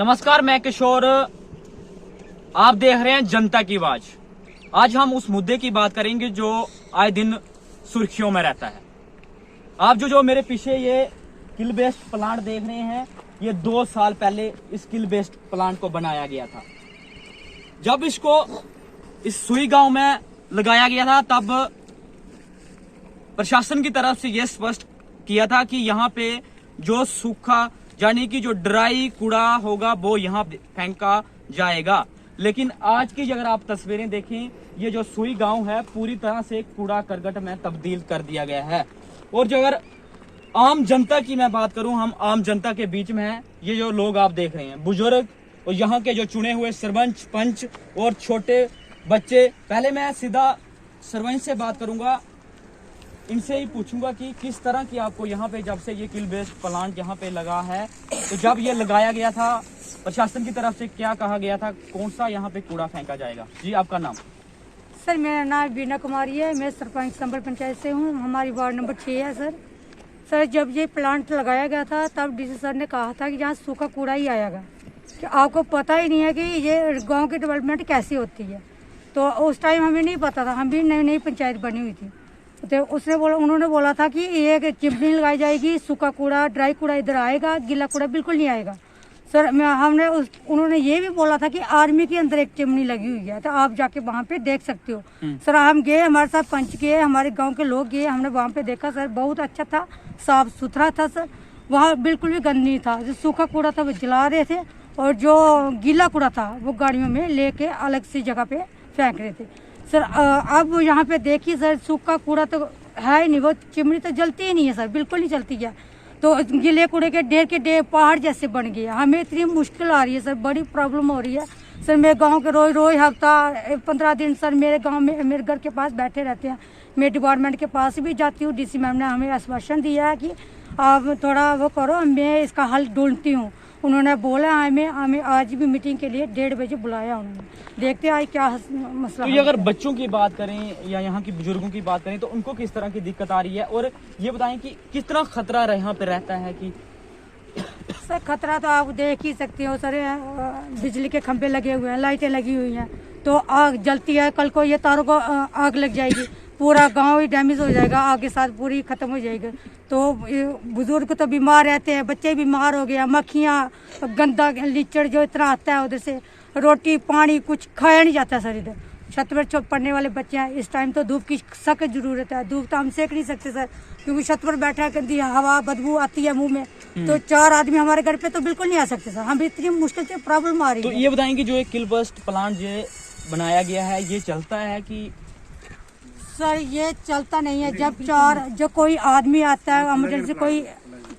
नमस्कार, मैं किशोर। आप देख रहे हैं जनता की आवाज। आज हम उस मुद्दे की बात करेंगे जो आए दिन सुर्खियों में रहता है। आप जो मेरे पीछे ये किल बेस्ड प्लांट देख रहे हैं, ये 2 साल पहले इस किल बेस्ड प्लांट को बनाया गया था। जब इसको इस सुई गांव में लगाया गया था, तब प्रशासन की तरफ से यह स्पष्ट किया था कि यहाँ पे जो सूखा यानी कि जो ड्राई कूड़ा होगा वो यहाँ फेंका जाएगा। लेकिन आज की अगर आप तस्वीरें देखें, ये जो सुई गांव है पूरी तरह से कूड़ा करकट में तब्दील कर दिया गया है। और जो अगर आम जनता की मैं बात करूं, हम आम जनता के बीच में हैं। ये जो लोग आप देख रहे हैं, बुजुर्ग और यहाँ के जो चुने हुए सरपंच, पंच और छोटे बच्चे। पहले मैं सीधा सरपंच से बात करूंगा, इनसे ही पूछूंगा कि किस तरह की आपको यहाँ पे जब से ये किल बेस्ड प्लांट यहाँ पे लगा है, तो जब ये लगाया गया था प्रशासन की तरफ से क्या कहा गया था, कौन सा यहाँ पे कूड़ा फेंका जाएगा? जी, आपका नाम? सर, मेरा नाम बीना कुमारी है। मैं सरपंच संबल पंचायत से हूँ। हमारी वार्ड नंबर 6 है। सर जब ये प्लांट लगाया गया था तब डीसी सर ने कहा था कि यहाँ सूखा कूड़ा ही आएगा, कि आपको पता ही नहीं है कि ये गांव की डेवलपमेंट कैसी होती है। तो उस टाइम हमें नहीं पता था, हम भी नई नई पंचायत बनी हुई थी। तो उन्होंने बोला था कि ये चिमनी लगाई जाएगी, सूखा कूड़ा ड्राई कूड़ा इधर आएगा, गीला कूड़ा बिल्कुल नहीं आएगा। सर उन्होंने ये भी बोला था कि आर्मी के अंदर एक चिमनी लगी हुई है, तो आप जाके वहाँ पे देख सकते हो। सर हम गए, हमारे साथ पंच गए, हमारे गांव के लोग गए, हमने वहाँ पे देखा। सर बहुत अच्छा था, साफ सुथरा था। सर वहाँ बिल्कुल भी गंद नहीं था। जो सूखा कूड़ा था वो जला रहे थे और जो गीला कूड़ा था वो गाड़ियों में लेके अलग सी जगह पे फेंक रहे थे। सर अब यहाँ पे देखिए सर, सूखा कूड़ा तो है ही नहीं, वो चिमनी तो जलती ही नहीं है सर, बिल्कुल नहीं जलती है। तो गीले कूड़े के ढेर पहाड़ जैसे बन गए। हमें इतनी मुश्किल आ रही है सर, बड़ी प्रॉब्लम हो रही है सर। मेरे गांव के रोज हफ्ता 15 दिन सर मेरे गांव में मेरे घर के पास बैठे रहते हैं। मैं डिपार्टमेंट के पास भी जाती हूँ। डीसी मैम ने हमें आश्वासन दिया है कि आप थोड़ा वो करो, मैं इसका हल ढूंढती हूँ। उन्होंने बोला हमें आज भी मीटिंग के लिए 1:30 बजे बुलाया उन्होंने। देखते हैं क्या मसला। तो ये अगर बच्चों की बात करें या यहाँ की बुजुर्गों की बात करें, तो उनको किस तरह की दिक्कत आ रही है? और ये बताएं कि कितना खतरा यहाँ पे रहता है? कि सर खतरा तो आप देख ही सकते हो सर, बिजली के खंभे लगे हुए हैं, लाइटें लगी हुई हैं, तो आग जलती है। कल को ये तारों को आग लग जाएगी, पूरा गांव ही डैमेज हो जाएगा, आग के साथ पूरी खत्म हो जाएगी। तो बुजुर्ग तो बीमार रहते हैं, बच्चे बीमार हो गए, मक्खियाँ, गंदा लीचड़ जो इतना आता है उधर से, रोटी पानी कुछ खाया नहीं जाता सर। इधर छत पर पढ़ने वाले बच्चे हैं, इस टाइम तो धूप की सख्त जरूरत है। धूप तो हम सेक नहीं सकते सर, क्योंकि छत पर बैठा गंदी हवा बदबू आती है मुंह में। तो 4 आदमी हमारे घर पे तो बिल्कुल नहीं आ सकते सर, हम इतनी मुश्किल से प्रॉब्लम आ रही है। तो ये बताएं कि जो एक किल बेस्ड प्लांट जो बनाया गया है, ये चलता है कि? सर ये चलता नहीं है। जो कोई आदमी आता है, इमरजेंसी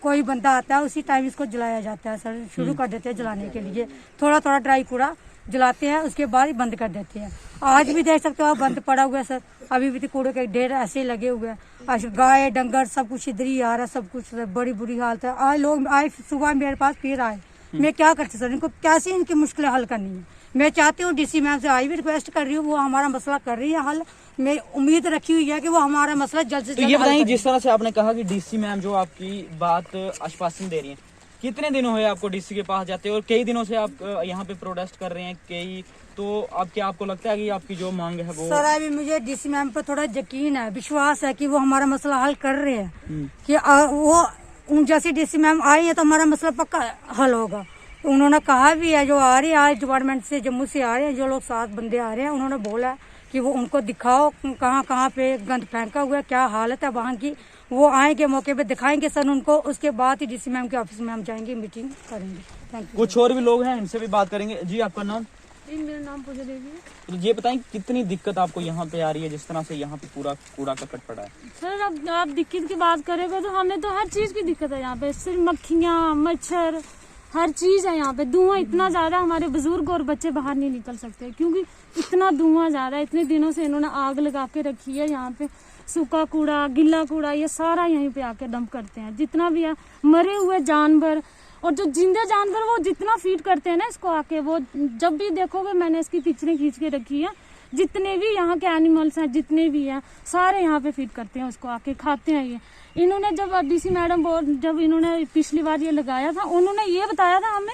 कोई बंदा आता है, उसी टाइम इसको जलाया जाता है सर। शुरू कर देते हैं जलाने के लिए, थोड़ा ड्राई कूड़ा जलाते हैं, उसके बाद ही बंद कर देते हैं। आज भी देख सकते हो आप, बंद पड़ा हुआ है सर, अभी भी कूड़े के ढेर ऐसे ही लगे हुए हैं। गाय डंगर सब कुछ इधर ही आ रहा है, सब कुछ सर, बड़ी बुरी हालत है। आज लोग आए सुबह मेरे पास फिर आए, मैं क्या करती सर, इनको कैसे इनकी मुश्किलें हल करनी है। मैं चाहती हूँ डीसी मैम से आज भी रिक्वेस्ट कर रही हूँ, वो हमारा मसला कर रही है हल। मैं उम्मीद रखी हुई है कि वो हमारा मसला जल्द से जल्द। ये बताइए, जिस तरह से आपने कहा कि डीसी मैम जो आपकी बात आश्वासन दे रही है, कितने दिनों हुए आपको डीसी के पास जाते हैं? और कई दिनों से आप यहाँ पे प्रोटेस्ट कर रहे हैं कई, तो अब क्या आपको लगता है कि आपकी जो मांग है वो? सर अभी मुझे डीसी मैम पर थोड़ा यकीन है, विश्वास है कि वो हमारा मसला हल कर रहे हैं, कि वो जैसे डीसी मैम आई है तो हमारा मसला पक्का हल होगा। तो उन्होंने कहा भी है, जो आ रही है आज डिपार्टमेंट से, जम्मू से आ रहे हैं जो लोग 7 बंदे आ रहे हैं, उन्होंने बोला कि वो उनको दिखाओ कहाँ पे गंद फेंका हुआ है, क्या हालत है वहाँ की। वो आएंगे, मौके पे दिखाएंगे सर उनको, उसके बाद ही डीसी मैम के ऑफिस में हम जाएंगे, मीटिंग करेंगे। Thank you. कुछ और भी लोग हैं, इनसे भी बात करेंगे। जी, आपका नाम? मेरा नाम पूजा देवी है। तो ये बताएं कितनी दिक्कत आपको यहाँ पे आ रही है, जिस तरह से यहाँ पे पूरा कूड़ा करकट पड़ा है? सर अब आप दिक्कत की बात करेगा तो हमें तो हर चीज की दिक्कत है यहाँ पे, सिर्फ मक्खियाँ, मच्छर, हर चीज है यहाँ पे। धुआं इतना ज्यादा, हमारे बुजुर्ग और बच्चे बाहर नहीं निकल सकते क्योंकि इतना धुआं ज्यादा। इतने दिनों से इन्होंने आग लगा के रखी है यहाँ पे। सूखा कूड़ा, गिल्ला कूड़ा, ये सारा यहीं पे आके डंप करते हैं, जितना भी है। मरे हुए जानवर और जो जिंदे जानवर, वो जितना फीड करते हैं ना इसको आके, वो जब भी देखोगे मैंने इसकी पिक्चरें खींच के रखी है, जितने भी यहाँ के एनिमल्स हैं, जितने भी हैं, सारे यहाँ पे फीड करते हैं उसको, आके खाते हैं ये। इन्होंने जब डीसी मैडम जब इन्होंने पिछली बार ये लगाया था, उन्होंने ये बताया था हमें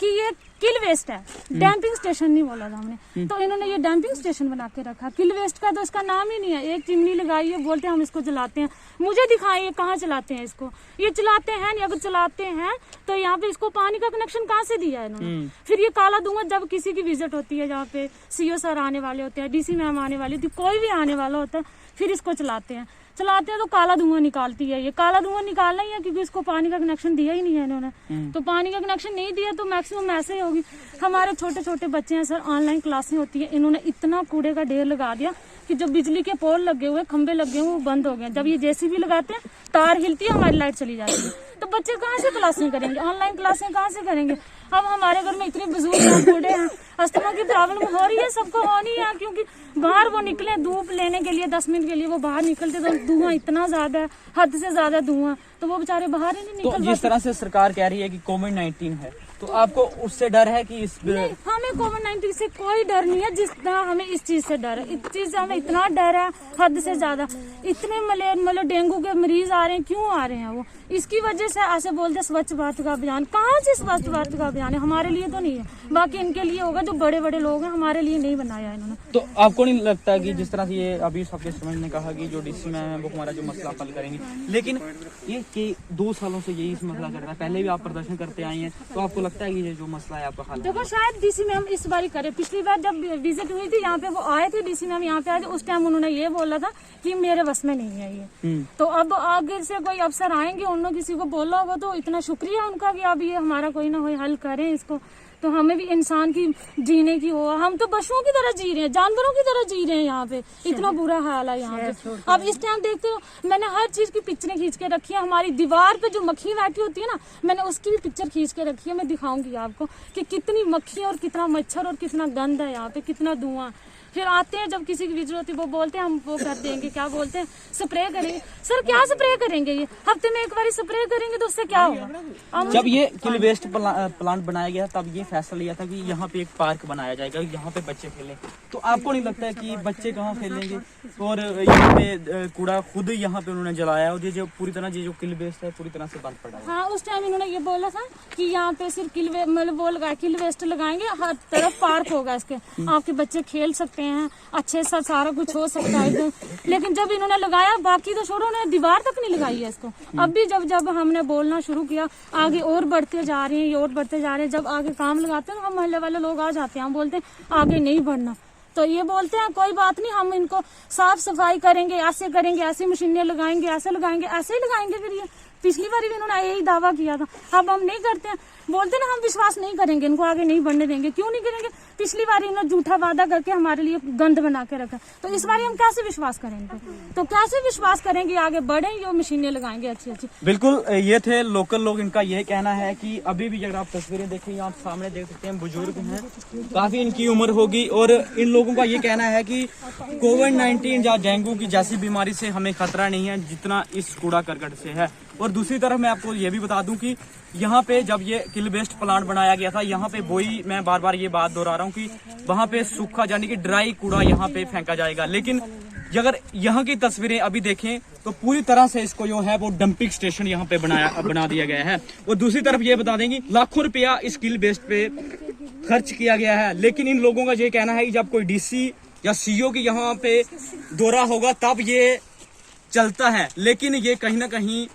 कि ये किल वेस्ट है, डैम्पिंग स्टेशन नहीं बोला था हमने। तो इन्होंने ये डैम्पिंग स्टेशन बना के रखा। किल वेस्ट का तो इसका नाम ही नहीं है। एक चिमनी लगाई है, बोलते हैं हम इसको चलाते हैं। मुझे दिखाइए कहाँ चलाते हैं इसको। ये चलाते हैं नहीं, अगर चलाते हैं तो यहाँ पे इसको पानी का कनेक्शन कहाँ से दिया है इन्होंने। फिर ये काला धुआं जब किसी की विजिट होती है, जहाँ पे सीओ सर आने वाले होते हैं, डीसी मैम आने वाली होती है, कोई भी आने वाला होता है, फिर इसको चलाते हैं तो काला धुआं निकालती है। ये काला धुआं निकालना ही है, क्योंकि इसको पानी का कनेक्शन दिया ही नहीं है इन्होंने। तो पानी का कनेक्शन नहीं दिया तो मैक्सिमम ऐसे ही होगी। हमारे छोटे छोटे बच्चे हैं सर, ऑनलाइन क्लासें होती है, इन्होंने इतना कूड़े का ढेर लगा दिया कि जो बिजली के पोल लगे हुए, खंबे लगे हुए, वो बंद हो गए। जब ये जेसीबी लगाते हैं, तार हिलती है, हमारी लाइट चली जाती है। तो बच्चे कहाँ से क्लासें करेंगे, ऑनलाइन क्लासें कहाँ से करेंगे। अब हमारे घर में इतने बुजुर्ग हैं, बूढ़े हैं, अस्थमा की प्रॉब्लम हो रही है, सबको होनी है। क्योंकि बाहर वो निकले धूप लेने के लिए, 10 मिनट के लिए वो बाहर निकलते तो धुआं इतना ज्यादा है, हद से ज्यादा धुआं, तो वो बेचारे बाहर ही नहीं निकल तो जिस तरह से सरकार कह रही है कि कोविड-19 है, तो आपको उससे डर है कि इस नहीं, हमें कोविड-19 से कोई डर नहीं है, जिस तरह हमें इस चीज से डर है। इस चीज से हमें इतना डर है हद से ज्यादा। इतने मतलब डेंगू के मरीज आ रहे हैं, क्यों आ रहे हैं वो, इसकी वजह से ऐसे बोलते स्वच्छ भारत का अभियान। कहाँ से स्वच्छ भारत का अभियान है, हमारे लिए तो नहीं है, बाकी इनके लिए होगा, जो बड़े बड़े लोग हैं, हमारे लिए नहीं बनाया इन्होंने। तो आपको नहीं लगता कि जिस तरह से ये अभी सबके समझ ने कहा कि जो डीसी मैम है वो हमारा जो मसला हल करेंगे, लेकिन ये कि 2 सालों से यही मसला चल रहा है, पहले भी आप प्रदर्शन करते आए हैं, तो आपको लगता है कि ये जो मसला है आपका हल देखो शायद डीसी मैम इस बार ही करे। पिछली बार जब विजिट हुई थी यहाँ पे, वो आए थे डीसी मैम यहाँ पे आए थे, उस टाइम उन्होंने ये बोला था कि मेरे बस में नहीं है ये। तो अब आगे से कोई अफसर आएंगे, उन्होंने किसी को बोला होगा, तो इतना शुक्रिया उनका कि अब ये हमारा कोई ना कोई हल करें इसको। तो हमें भी इंसान की जीने की हो, हम तो पशुओं की तरह जी रहे हैं, जानवरों की तरह जी रहे हैं यहाँ पे। इतना बुरा हाल है यहाँ पे। अब इस टाइम देखते हो, मैंने हर चीज की पिक्चरें खींच के रखी है। हमारी दीवार पे जो मक्खी बैठी होती है ना, मैंने उसकी भी पिक्चर खींच के रखी है। मैं दिखाऊंगी आपको कि कितनी मक्खी और कितना मच्छर और कितना गंद है यहाँ पे, कितना धुआं। फिर आते हैं जब किसी की विजिट होती है, वो बोलते हैं हम वो कर देंगे, क्या बोलते हैं, स्प्रे करेंगे। सर क्या स्प्रे करेंगे, ये हफ्ते में एक बार स्प्रे करेंगे तो उससे क्या होगा। जब ये किल वेस्ट प्लांट बनाया गया तब ये फैसला लिया था कि यहाँ पे एक पार्क बनाया जाएगा, यहाँ पे बच्चे खेलें। तो आपको नहीं लगता है कि बच्चे कहाँ खेलेंगे, और यहाँ पे कूड़ा खुद यहाँ पे उन्होंने जलाया, और ये जो पूरी तरह ये जो किल वेस्ट है पूरी तरह से बंद पड़ा है। हाँ, उस टाइम इन्होंने ये बोला था कि यहाँ पे सिर्फ किल वेस्ट लगाएंगे, हर तरफ पार्क होगा इसके, आपके बच्चे खेल सकते हैं, अच्छे से सारा कुछ हो सकता है। लेकिन जब इन्होंने लगाया, बाकी तो छोड़ो, उन्होंने दीवार तक नहीं लगाई है इसको। अब भी जब हमने बोलना शुरू किया, आगे और बढ़ते जा रहे हैं, ये और बढ़ते जा रहे हैं। जब आगे काम लगाते हैं, हम मोहल्ले वाले लोग आ जाते हैं, हम बोलते हैं आगे नहीं बढ़ना, तो ये बोलते हैं कोई बात नहीं, हम इनको साफ सफाई करेंगे, ऐसे करेंगे, ऐसी मशीनें लगाएंगे, ऐसे लगाएंगे, ऐसे ही लगाएंगे। फिर ये पिछली बार भी इन्होंने यही दावा किया था, अब हम नहीं करते हैं, बोलते ना हम विश्वास नहीं करेंगे, इनको आगे नहीं बढ़ने देंगे। क्यों नहीं करेंगे, पिछली बार इन्होंने झूठा वादा करके हमारे लिए गंद बना के रखा, तो इस बार हम कैसे विश्वास करेंगे, तो कैसे विश्वास करेंगे आगे बढ़े, ये मशीनें लगाएंगे अच्छी अच्छी। बिल्कुल, ये थे लोकल लोग, इनका यह कहना है कि अभी भी अगर आप तस्वीरें देखें, आप सामने देख सकते हैं, बुजुर्ग हैं, काफी इनकी उम्र होगी, और इन लोगों का ये कहना है कि कोविड-19 या डेंगू की जैसी बीमारी से हमें खतरा नहीं है जितना इस कूड़ा करकट से है। और दूसरी तरफ मैं आपको ये भी बता दूं कि यहाँ पे जब ये किल वेस्ट प्लांट बनाया गया था, यहाँ पे वही मैं बार बार ये बात दोहरा रहा हूँ कि वहाँ पे सूखा यानी कि ड्राई कूड़ा यहाँ पे फेंका जाएगा। लेकिन अगर यहाँ की तस्वीरें अभी देखें तो पूरी तरह से इसको जो है वो डंपिंग स्टेशन यहाँ पे बना दिया गया है। और दूसरी तरफ ये बता देंगे लाखों रुपया इस किल वेस्ट पे खर्च किया गया है। लेकिन इन लोगों का ये कहना है कि जब कोई डीसी या सीओ की यहाँ पे दौरा होगा तब ये चलता है, लेकिन ये कहीं ना कहीं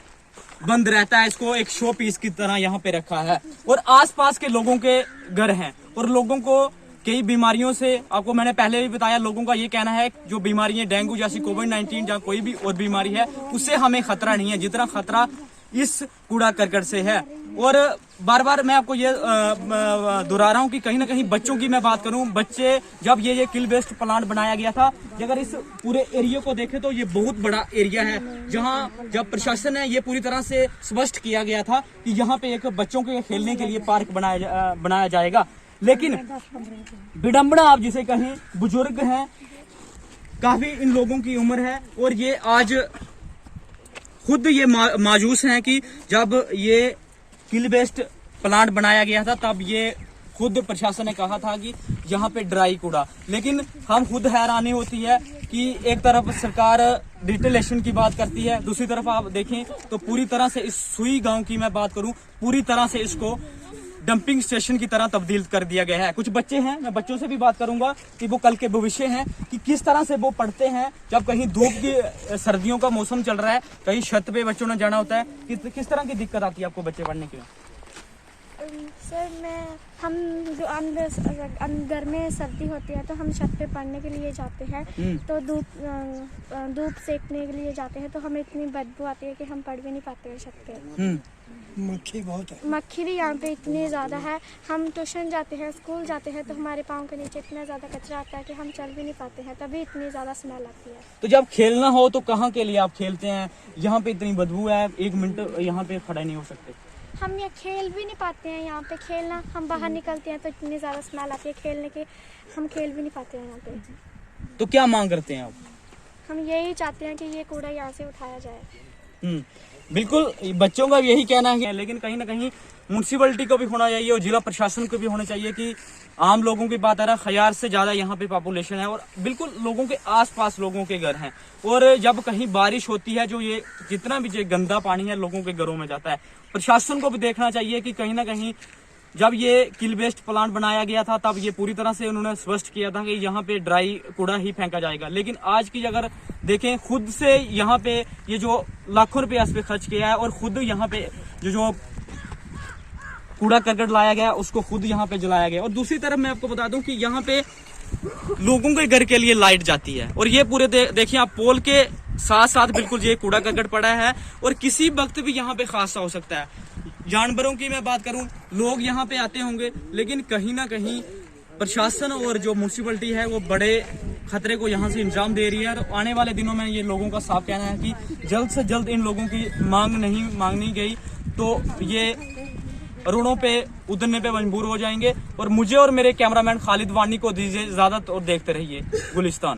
बंद रहता है। इसको एक शो पीस की तरह यहाँ पे रखा है। और आसपास के लोगों के घर हैं, और लोगों को कई बीमारियों से, आपको मैंने पहले भी बताया, लोगों का ये कहना है जो बीमारियां डेंगू जैसी कोविड-19 या कोई भी और बीमारी है उससे हमें खतरा नहीं है जितना खतरा इस कूड़ा करकट से है। और बार बार मैं आपको ये दोहरा रहा हूँ कि कहीं ना कहीं बच्चों की मैं बात करूँ, बच्चे जब ये किल वेस्ट प्लांट बनाया गया था, अगर इस पूरे एरिया को देखें तो ये बहुत बड़ा एरिया है, जहाँ जब प्रशासन ने ये पूरी तरह से स्पष्ट किया गया था कि यहाँ पे एक बच्चों के खेलने के लिए पार्क बनाया जाएगा। लेकिन विडम्बना आप जिसे कहें, बुजुर्ग हैं, काफी इन लोगों की उम्र है, और ये आज खुद ये मायूस हैं कि जब ये किल वेस्ट प्लांट बनाया गया था तब ये खुद प्रशासन ने कहा था कि यहाँ पे ड्राई कूड़ा। लेकिन हम खुद हैरानी होती है कि एक तरफ सरकार डिटेलेशन की बात करती है, दूसरी तरफ आप देखें तो पूरी तरह से इस सुई गांव की मैं बात करूं, पूरी तरह से इसको डंपिंग स्टेशन की तरह तब्दील कर दिया गया है। कुछ बच्चे हैं, मैं बच्चों से भी बात करूंगा कि वो कल के भविष्य हैं, कि किस तरह से वो पढ़ते हैं जब कहीं धूप की सर्दियों का मौसम चल रहा है, कहीं छत पे बच्चों ने जाना होता है, किस तरह की दिक्कत आती है आपको बच्चे पढ़ने के लिए? सर हम जो घर में सर्दी होती है तो हम छत पे पढ़ने के लिए जाते हैं, तो धूप सेकने के लिए जाते हैं, तो हमें इतनी बदबू आती है कि हम पढ़ भी नहीं पाते हैं छत पे। मक्खी बहुत है, मक्खी भी यहाँ पे इतनी ज़्यादा है। हम ट्यूशन जाते हैं, स्कूल जाते हैं, तो हमारे पाँव के नीचे इतना ज़्यादा कचरा आता है कि हम चल भी नहीं पाते हैं, तभी इतनी ज़्यादा स्मेल आती है। तो जब खेलना हो तो कहाँ के लिए आप खेलते हैं? यहाँ पे इतनी बदबू है, 1 मिनट यहाँ पे खड़ा नहीं हो सकते। हम ये खेल भी नहीं पाते हैं यहाँ पे। खेलना, हम बाहर निकलते हैं तो इतनी ज़्यादा स्मेल आती है खेलने की, हम खेल भी नहीं पाते हैं यहाँ पे। तो क्या मांग करते हैं आप? हम यही चाहते हैं कि ये कूड़ा यहाँ से उठाया जाए। बिल्कुल, बच्चों का यही कहना है, लेकिन कहीं ना कहीं म्यूनसिपैलिटी को भी होना चाहिए और जिला प्रशासन को भी होना चाहिए कि आम लोगों की बात आ रहा है, 1000 से ज्यादा यहाँ पे पॉपुलेशन है और बिल्कुल लोगों के आसपास लोगों के घर हैं, और जब कहीं बारिश होती है जो ये जितना भी ये गंदा पानी है लोगों के घरों में जाता है। प्रशासन को भी देखना चाहिए कि कहीं ना कहीं जब ये किल वेस्ट प्लांट बनाया गया था तब ये पूरी तरह से उन्होंने स्पष्ट किया था कि यहाँ पे ड्राई कूड़ा ही फेंका जाएगा, लेकिन आज की अगर देखें खुद से यहाँ पे ये जो लाखों रुपया इस पे खर्च किया है और खुद यहाँ पे जो कूड़ा करकट लाया गया उसको खुद यहाँ पे जलाया गया। और दूसरी तरफ मैं आपको बता दूं कि यहाँ पे लोगों के घर के लिए लाइट जाती है और ये पूरे देखिए आप पोल के साथ साथ बिल्कुल ये कूड़ा करकट पड़ा है और किसी वक्त भी यहाँ पे हादसा हो सकता है। जानवरों की मैं बात करूं, लोग यहाँ पे आते होंगे, लेकिन कहीं ना कहीं प्रशासन और जो म्यूनसिपैलिटी है वो बड़े खतरे को यहाँ से इंजाम दे रही है। और आने वाले दिनों में ये लोगों का साफ कहना है कि जल्द से जल्द इन लोगों की मांग नहीं मांगनी गई तो ये रोडों पे उतरने पे मजबूर हो जाएंगे। और मुझे और मेरे कैमरामैन खालिद वानी को दीजिए इजाजत और देखते रहिए गुलिस्तान।